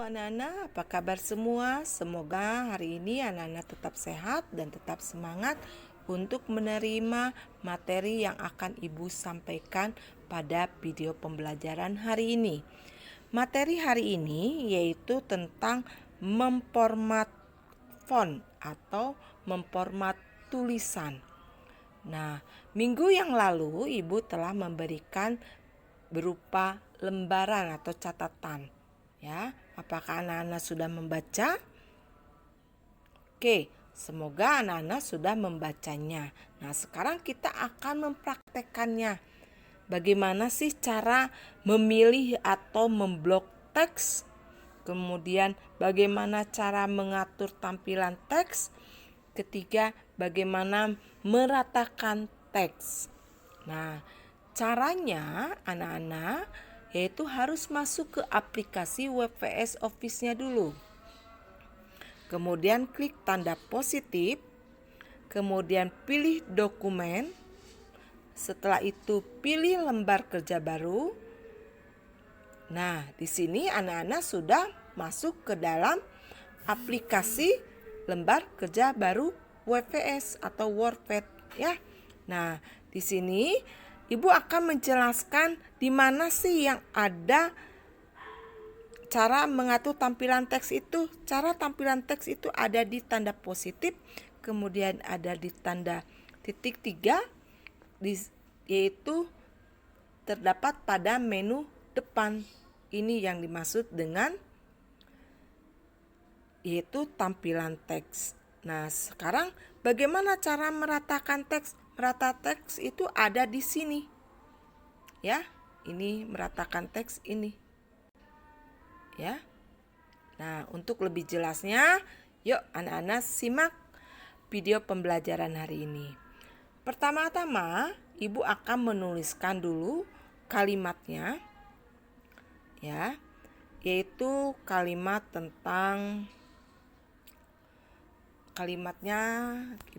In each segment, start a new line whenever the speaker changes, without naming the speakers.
Halo anak-anak, apa kabar semua? Semoga hari ini anak-anak tetap sehat dan tetap semangat untuk menerima materi yang akan Ibu sampaikan pada video pembelajaran hari ini. Materi hari ini yaitu tentang memformat font atau memformat tulisan. Nah, minggu yang lalu Ibu telah memberikan berupa lembaran atau catatan. Ya, apakah anak-anak sudah membaca? Oke, semoga anak-anak sudah membacanya. Nah, sekarang kita akan mempraktekkannya. Bagaimana sih cara memilih atau memblok teks? Kemudian bagaimana cara mengatur tampilan teks? Ketiga, bagaimana meratakan teks. Nah, caranya anak-anak yaitu harus masuk ke aplikasi WPS Office-nya dulu. Kemudian klik tanda positif, kemudian pilih dokumen. Setelah itu pilih lembar kerja baru. Nah, di sini anak-anak sudah masuk ke dalam aplikasi lembar kerja baru WPS atau WordPad ya. Nah, di sini Ibu akan menjelaskan di mana sih yang ada cara mengatur tampilan teks itu. Cara tampilan teks itu ada di tanda positif, kemudian ada di tanda titik 3, yaitu terdapat pada menu depan. Ini yang dimaksud dengan yaitu tampilan teks. Nah, sekarang bagaimana cara meratakan teks? Merata teks itu ada di sini. Ya, ini meratakan teks ini. Ya. Nah, untuk lebih jelasnya, yuk anak-anak simak video pembelajaran hari ini. Pertama-tama, Ibu akan menuliskan dulu kalimatnya. Ya, yaitu kalimat tentang kalimatnya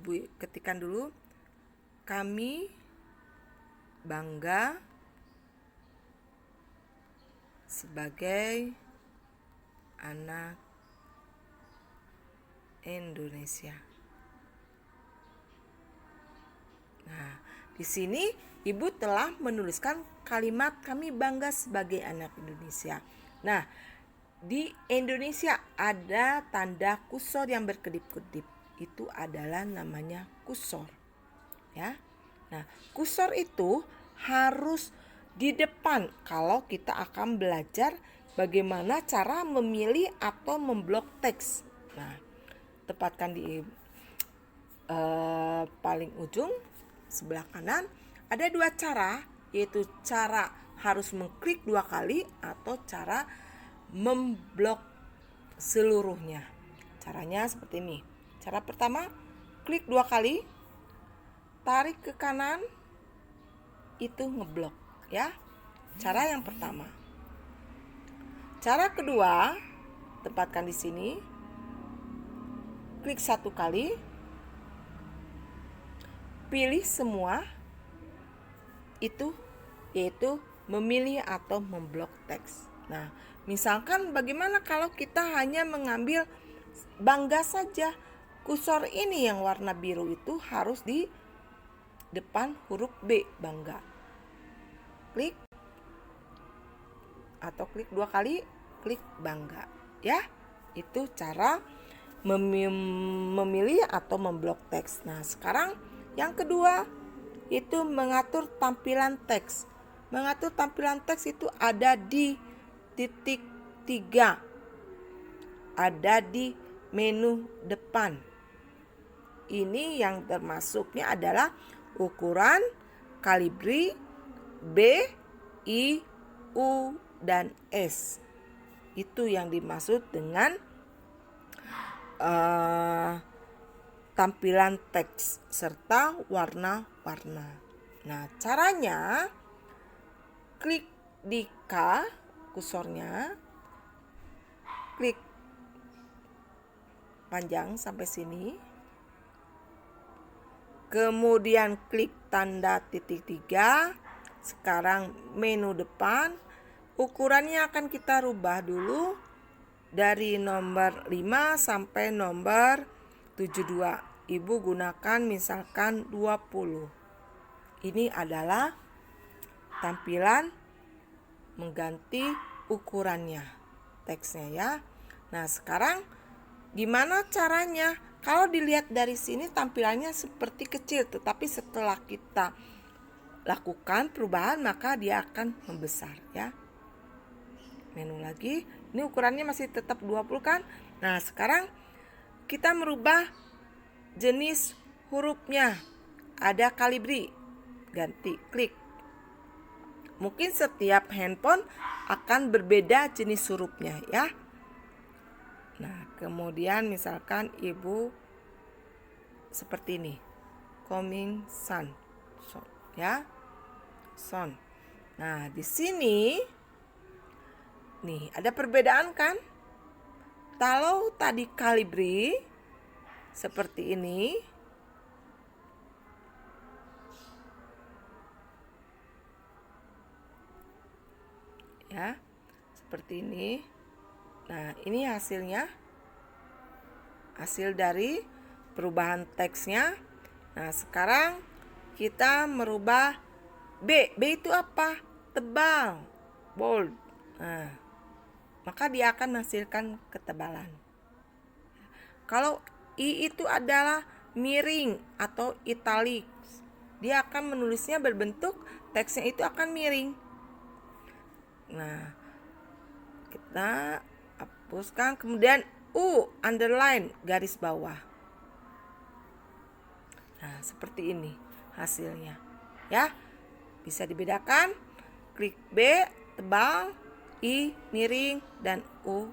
Ibu ketikkan dulu. Kami bangga sebagai anak Indonesia. Nah, di sini Ibu telah menuliskan kalimat kami bangga sebagai anak Indonesia. Nah, di Indonesia ada tanda kursor yang berkedip-kedip. Itu adalah namanya kursor. Ya. Nah, kursor itu harus di depan kalau kita akan belajar bagaimana cara memilih atau memblok teks. Nah, tempatkan di paling ujung sebelah kanan ada dua cara, yaitu cara harus mengklik 2 kali atau cara memblok seluruhnya. Caranya seperti ini. Cara pertama, klik 2 kali, tarik ke kanan, itu ngeblok ya. Cara yang pertama. Cara kedua, tempatkan di sini. Klik 1 kali. Pilih semua. Itu yaitu memilih atau memblok teks. Nah, misalkan bagaimana kalau kita hanya mengambil bangga saja. Kursor ini yang warna biru itu harus di depan huruf B, bangga. Klik atau klik 2 kali, klik bangga ya. Itu cara memilih atau memblok teks. Nah, sekarang yang kedua itu mengatur tampilan teks. Mengatur tampilan teks itu ada di titik 3. Ada di menu depan. Ini yang termasuknya adalah ukuran, kalibri, B, I, U, dan S. Itu yang dimaksud dengan tampilan teks serta warna-warna. Nah, caranya klik di K kursornya, klik panjang sampai sini. Kemudian klik tanda titik 3. Sekarang menu depan. Ukurannya akan kita rubah dulu dari nomor 5 sampai nomor 72. Ibu gunakan misalkan 20. Ini adalah tampilan mengganti ukurannya, teksnya ya. Nah, sekarang gimana caranya? Kalau dilihat dari sini tampilannya seperti kecil, tetapi setelah kita lakukan perubahan maka dia akan membesar ya. Menu lagi, ini ukurannya masih tetap 20 kan? Nah, sekarang kita merubah jenis hurufnya. Ada kalibri, ganti klik. Mungkin setiap handphone akan berbeda jenis hurufnya ya. Nah, kemudian misalkan ibu seperti ini. Coming sun. So, ya. Son. Nah, di sini nih ada perbedaan kan? Kalau tadi kalibri seperti ini, ya, seperti ini. Nah, ini hasilnya, hasil dari perubahan teksnya. Nah, sekarang kita merubah B. B itu apa? Tebal, bold. Nah, maka dia akan menghasilkan ketebalan. Kalau I itu adalah miring atau italic. Dia akan menulisnya berbentuk teksnya itu akan miring. Nah, kita hapuskan. Kemudian U, underline, garis bawah. Nah, seperti ini hasilnya. Ya, bisa dibedakan. Klik B, tebal, I, miring, dan U,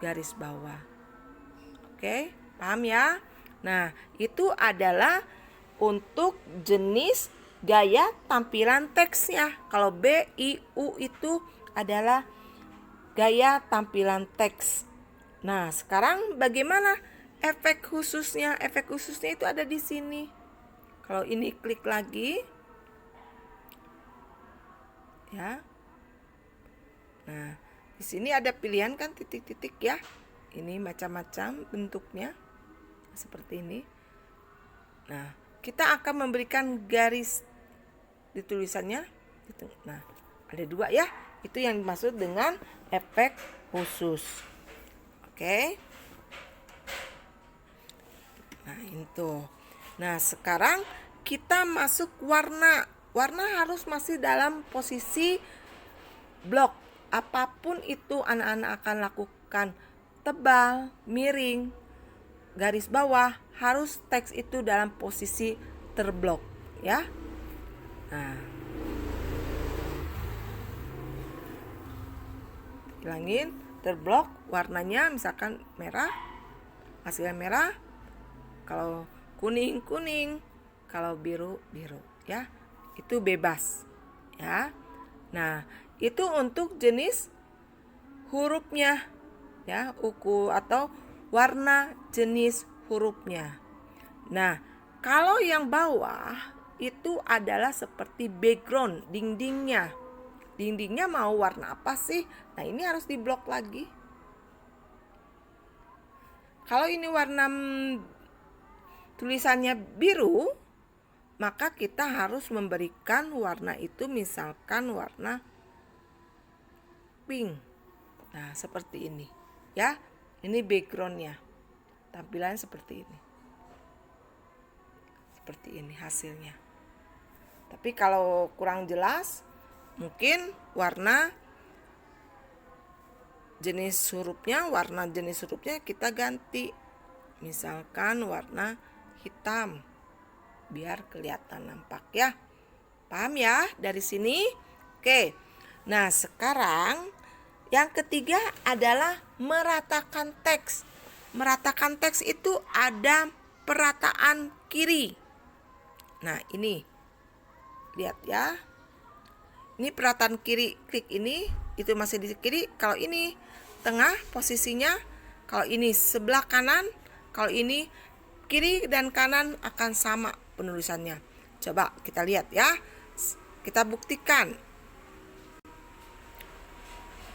garis bawah. Oke, paham ya? Nah, itu adalah untuk jenis gaya tampilan teksnya. Kalau B, I, U itu adalah gaya tampilan teks. Nah, sekarang bagaimana efek khususnya? Efek khususnya itu ada di sini. Kalau ini klik lagi, ya. Nah, di sini ada pilihan kan titik-titik ya. Ini macam-macam bentuknya seperti ini. Nah, kita akan memberikan garis di tulisannya. Nah, ada 2 ya. Itu yang dimaksud dengan efek khusus. Oke. Nah, itu. Nah, sekarang kita masuk warna. Warna harus masih dalam posisi blok. Apapun itu anak-anak akan lakukan. Tebal, miring, garis bawah, harus teks itu dalam posisi terblok ya. Nah, hilangin terblok, warnanya misalkan merah, hasilnya merah. Kalau kuning kuning, kalau biru biru ya. Itu bebas ya. Nah, itu untuk jenis hurufnya ya, uku atau warna jenis hurufnya. Nah, kalau yang bawah itu adalah seperti background, dindingnya. Dindingnya mau warna apa sih? Nah, ini harus diblok lagi. Kalau ini warna tulisannya biru, maka kita harus memberikan warna itu misalkan warna pink. Nah, seperti ini ya. Ini backgroundnya, tampilan seperti ini. Seperti ini hasilnya. Tapi kalau kurang jelas, mungkin warna jenis hurufnya, warna jenis hurufnya kita ganti. Misalkan warna hitam, biar kelihatan nampak ya. Paham ya dari sini? Oke. Nah, sekarang yang ketiga adalah meratakan teks. Meratakan teks itu ada perataan kiri. Nah, ini. Lihat ya. Ini perataan kiri, klik ini, itu masih di kiri. Kalau ini tengah posisinya, kalau ini sebelah kanan, kalau ini kiri dan kanan akan sama penulisannya. Coba kita lihat ya. Kita buktikan.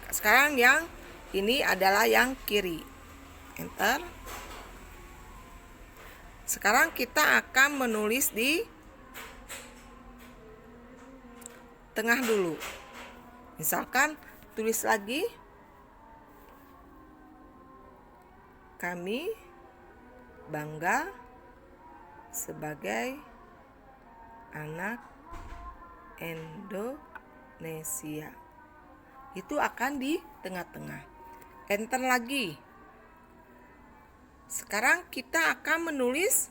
Sekarang yang Ini adalah yang kiri. Enter. Sekarang kita akan menulis di tengah dulu. Misalkan tulis lagi, kami bangga sebagai anak Indonesia. Itu akan di tengah-tengah. Enter lagi. Sekarang kita akan menulis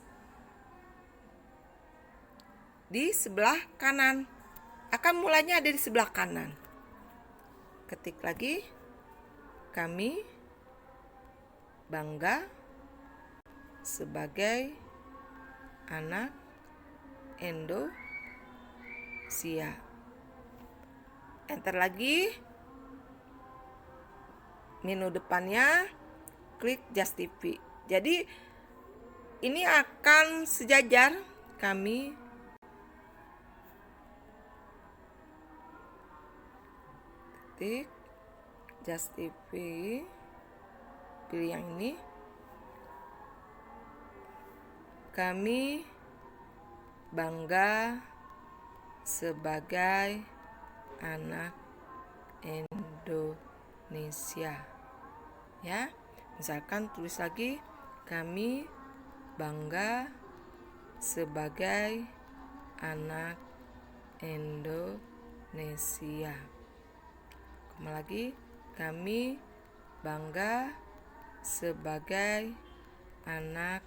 di sebelah kanan. Akan mulainya ada di sebelah kanan. Ketik lagi, kami bangga sebagai anak Indonesia. Enter lagi. Menu depannya klik Justify. Jadi ini akan sejajar. Kami ketik Justify, pilih yang ini. Kami bangga sebagai anak Indonesia. Ya, misalkan tulis lagi, kami bangga sebagai anak Indonesia. Kembali lagi, kami bangga sebagai anak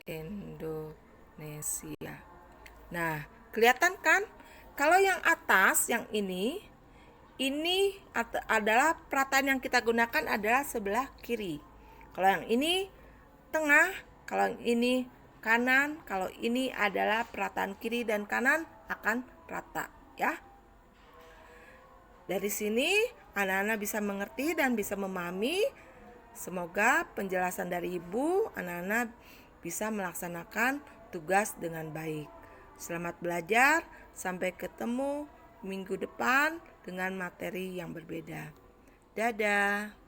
Indonesia. Nah, kelihatan kan? Kalau yang atas, yang ini adalah perataan yang kita gunakan adalah sebelah kiri. Kalau yang ini tengah, kalau yang ini kanan, kalau ini adalah perataan kiri dan kanan akan rata, ya. Dari sini anak-anak bisa mengerti dan bisa memahami. Semoga penjelasan dari Ibu, anak-anak bisa melaksanakan tugas dengan baik. Selamat belajar, sampai ketemu minggu depan dengan materi yang berbeda. Dadah.